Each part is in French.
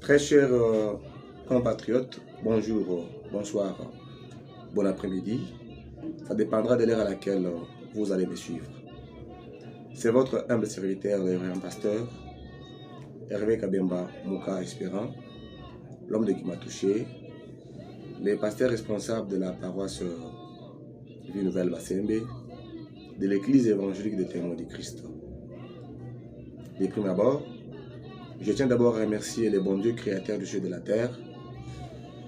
Très chers compatriotes, bonjour, bonsoir, bon après-midi. Ça dépendra de l'heure à laquelle vous allez me suivre. C'est votre humble serviteur, le révérend pasteur Hervé Kabemba Mouka Espérant, l'homme de qui m'a touché, le pasteur responsable de la paroisse Vie Nouvelle Bassembe, de l'église évangélique des Témoins du Christ. De prime abord, je tiens d'abord à remercier le bon Dieu créateur du ciel et de la terre,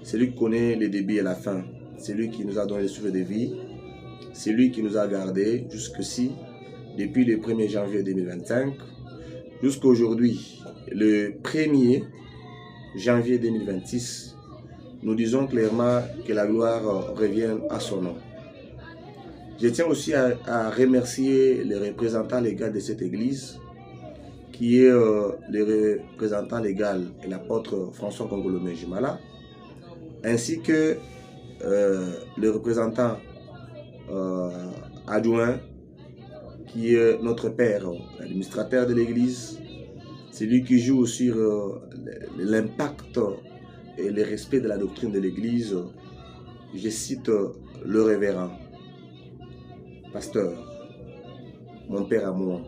celui qui connaît le début et la fin, celui qui nous a donné le souffle de vie, celui qui nous a gardés jusqu'ici, depuis le 1er janvier 2025, jusqu'à aujourd'hui, le 1er janvier 2026, nous disons clairement que la gloire revienne à son nom. Je tiens aussi à remercier les représentants légaux de cette église, qui est le représentant légal et l'apôtre François Congolomé Jimala, ainsi que le représentant adjoint, qui est notre père, l'administrateur de l'église, celui qui joue sur l'impact et le respect de la doctrine de l'église. Je cite le révérend pasteur, mon père à moi,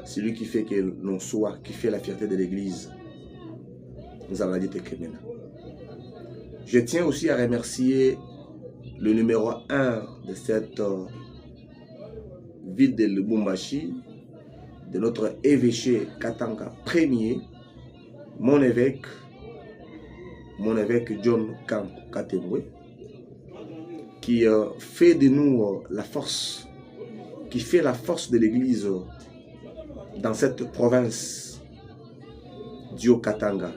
celui qui fait que l'on soit, qui fait la fierté de l'église. Nous avons dit Tekemena. Je tiens aussi à remercier le numéro 1 de cette ville de Lubumbashi, de notre évêché Katanga Ier, mon évêque John Kanko Katemwe, qui fait de nous la force, qui fait la force de l'église dans cette province du Katanga.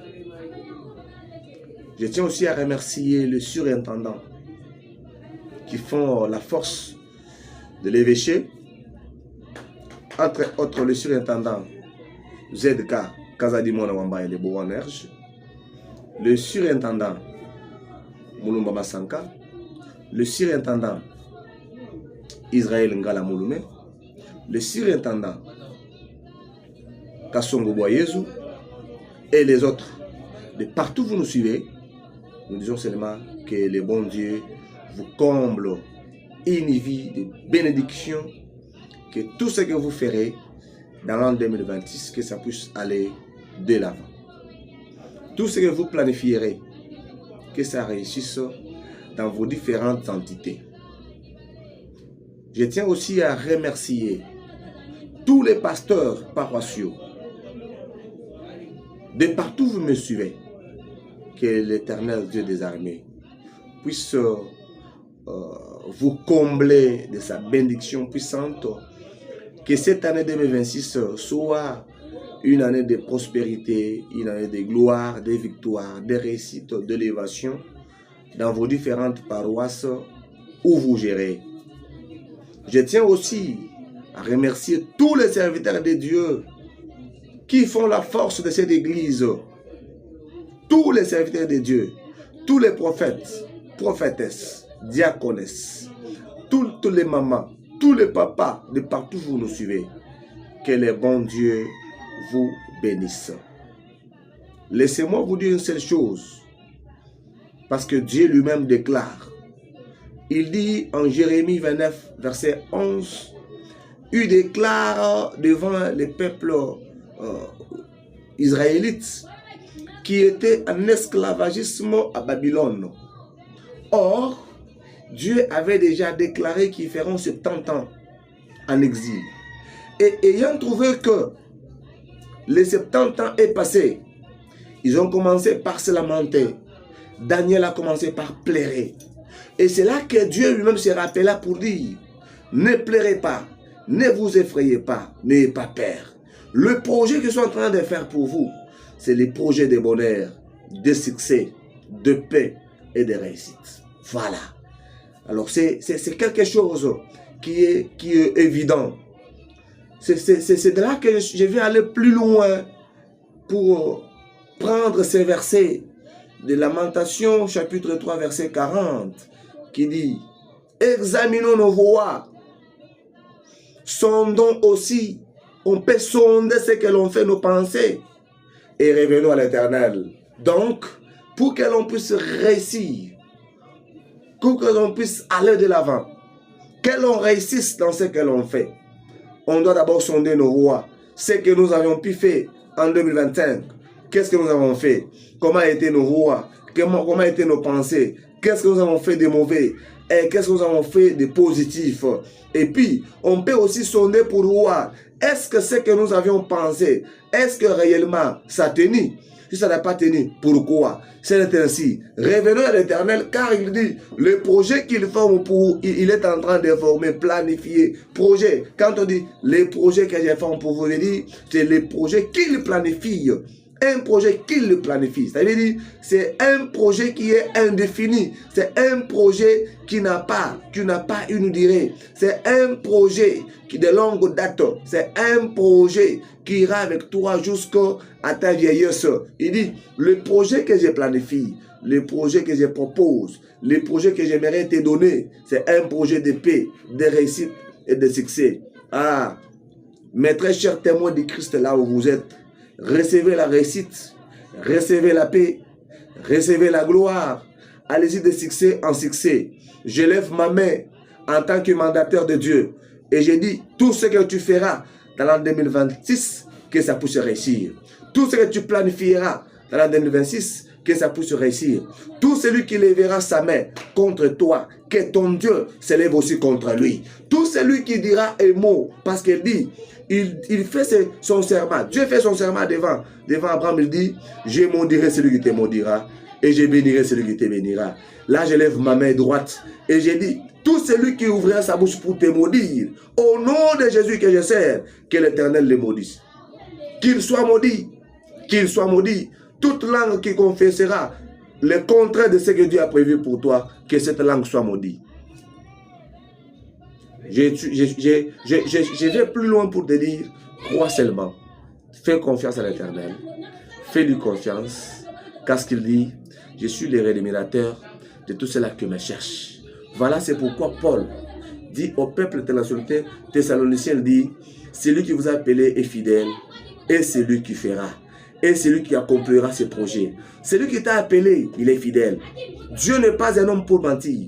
Je tiens aussi à remercier le surintendant qui font la force de entre autres le surintendant ZK Kazadimona Wamba et le Boanerge, le surintendant Moulumba Masanka, le surintendant Israël Ngala Mouloumé, le surintendant Kassongo Boyezu et les autres. De partout où vous nous suivez, nous disons seulement que le bon Dieu vous comble une vie de bénédiction, que tout ce que vous ferez dans l'an 2026, que ça puisse aller de l'avant. Tout ce que vous planifierez, que ça réussisse dans vos différentes entités. Je tiens aussi à remercier tous les pasteurs paroissiaux. De partout où vous me suivez, que l'Éternel Dieu des armées puisse vous combler de sa bénédiction puissante, que cette année 2026 soit une année de prospérité, une année de gloire, de victoire, de réussite, d'élévation dans vos différentes paroisses où vous gérez. Je tiens aussi à remercier tous les serviteurs de Dieu qui font la force de cette église. Tous les serviteurs de Dieu, tous les prophètes, prophétesses, diaconesses, toutes les mamans, tous les papas, de partout où vous nous suivez, que le bon Dieu vous bénisse. Laissez-moi vous dire une seule chose, parce que Dieu lui-même déclare, il dit en Jérémie 29, verset 11, il déclare devant les peuples israélites qui étaient en esclavagisme à Babylone. Or, Dieu avait déjà déclaré qu'ils feront 70 ans en exil. Et ayant trouvé que les 70 ans est passé, ils ont commencé par se lamenter. Daniel a commencé par pleurer. Et c'est là que Dieu lui-même se rappela pour dire, ne pleurez pas, ne vous effrayez pas, n'ayez pas peur. Le projet que je suis en train de faire pour vous, c'est le projet de bonheur, de succès, de paix et de réussite. Voilà. Alors c'est quelque chose qui est évident. C'est de là que je vais aller plus loin pour prendre ces versets de Lamentation chapitre 3 verset 40 qui dit « Examinons nos voies, sondons aussi, on peut sonder ce que l'on fait nos pensées et revenons à l'Éternel. Donc, pour que l'on puisse réussir, pour que l'on puisse aller de l'avant, que l'on réussisse dans ce que l'on fait, on doit d'abord sonder nos voies. Ce que nous avions pu faire en 2025, qu'est-ce que nous avons fait? Comment étaient nos voies? Comment étaient nos pensées? Qu'est-ce que nous avons fait de mauvais? Et qu'est-ce que nous avons fait de positif? Et puis, on peut aussi sonder pour voir, est-ce que ce que nous avions pensé, est-ce que réellement ça a tenu? Si ça n'a pas tenu, pourquoi? C'est ainsi. Revenons à l'Éternel, car il dit, le projet qu'il forme il est en train de former, planifier. Projet. Quand on dit les projets que j'ai forment pour vous, c'est les projets qu'il planifie. Un projet qu'il le planifie. Ça veut dire, c'est un projet qui est indéfini. C'est un projet qui n'a pas une durée. C'est un projet qui de longue date. C'est un projet qui ira avec toi jusqu'à ta vieillesse. Il dit, le projet que je planifie, le projet que je propose, le projet que j'aimerais te donner, c'est un projet de paix, de réussite et de succès. Ah, mes très chers témoins de Christ là où vous êtes, recevez la réussite, recevez la paix, recevez la gloire. Allez-y de succès en succès. Je lève ma main en tant que mandataire de Dieu et je dis, tout ce que tu feras dans l'an 2026, que ça puisse réussir. Tout ce que tu planifieras dans l'an 2026, que ça puisse réussir. Tout celui qui lèvera sa main contre toi, que ton Dieu s'élève aussi contre lui. Tout celui qui dira un mot, parce qu'il dit, il fait son serment. Dieu fait son serment devant Abraham. Il dit, je maudirai celui qui te maudira et je bénirai celui qui te bénira. Là, je lève ma main droite et je dis, tout celui qui ouvrira sa bouche pour te maudire, au nom de Jésus que je sers, que l'Éternel le maudisse. Qu'il soit maudit, qu'il soit maudit. Toute langue qui confessera le contraire de ce que Dieu a prévu pour toi, que cette langue soit maudite. Je vais plus loin pour te dire, crois seulement. Fais confiance à l'Éternel. Fais-lui confiance. Car ce qu'il dit, je suis le rémunérateur de tout cela que me cherche. Voilà, c'est pourquoi Paul dit au peuple thessalonicien, il dit, celui qui vous a appelé est fidèle et celui qui fera. Et celui qui accomplira ses projets. Celui qui t'a appelé, il est fidèle. Dieu n'est pas un homme pour mentir.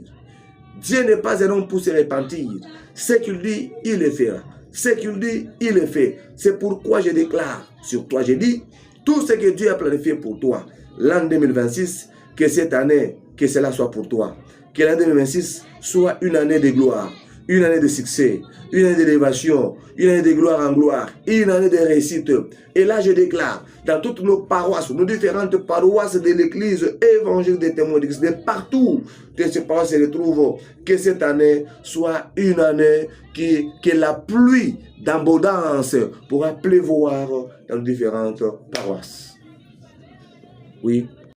Dieu n'est pas un homme pour se repentir. Ce qu'il dit, il le fera. Ce qu'il dit, il le fait. C'est pourquoi je déclare sur toi, je dis, tout ce que Dieu a planifié pour toi, l'an 2026, que cette année, que cela soit pour toi. Que l'année 2026 soit une année de gloire, une année de succès, une année d'élévation, une année de gloire en gloire, une année de réussite. Et là, je déclare, dans toutes nos paroisses, nos différentes paroisses de l'église évangélique des témoins de Christ, de partout que ces paroisses se retrouvent, que cette année soit une année que la pluie d'abondance pourra pleuvoir dans différentes paroisses. Oui.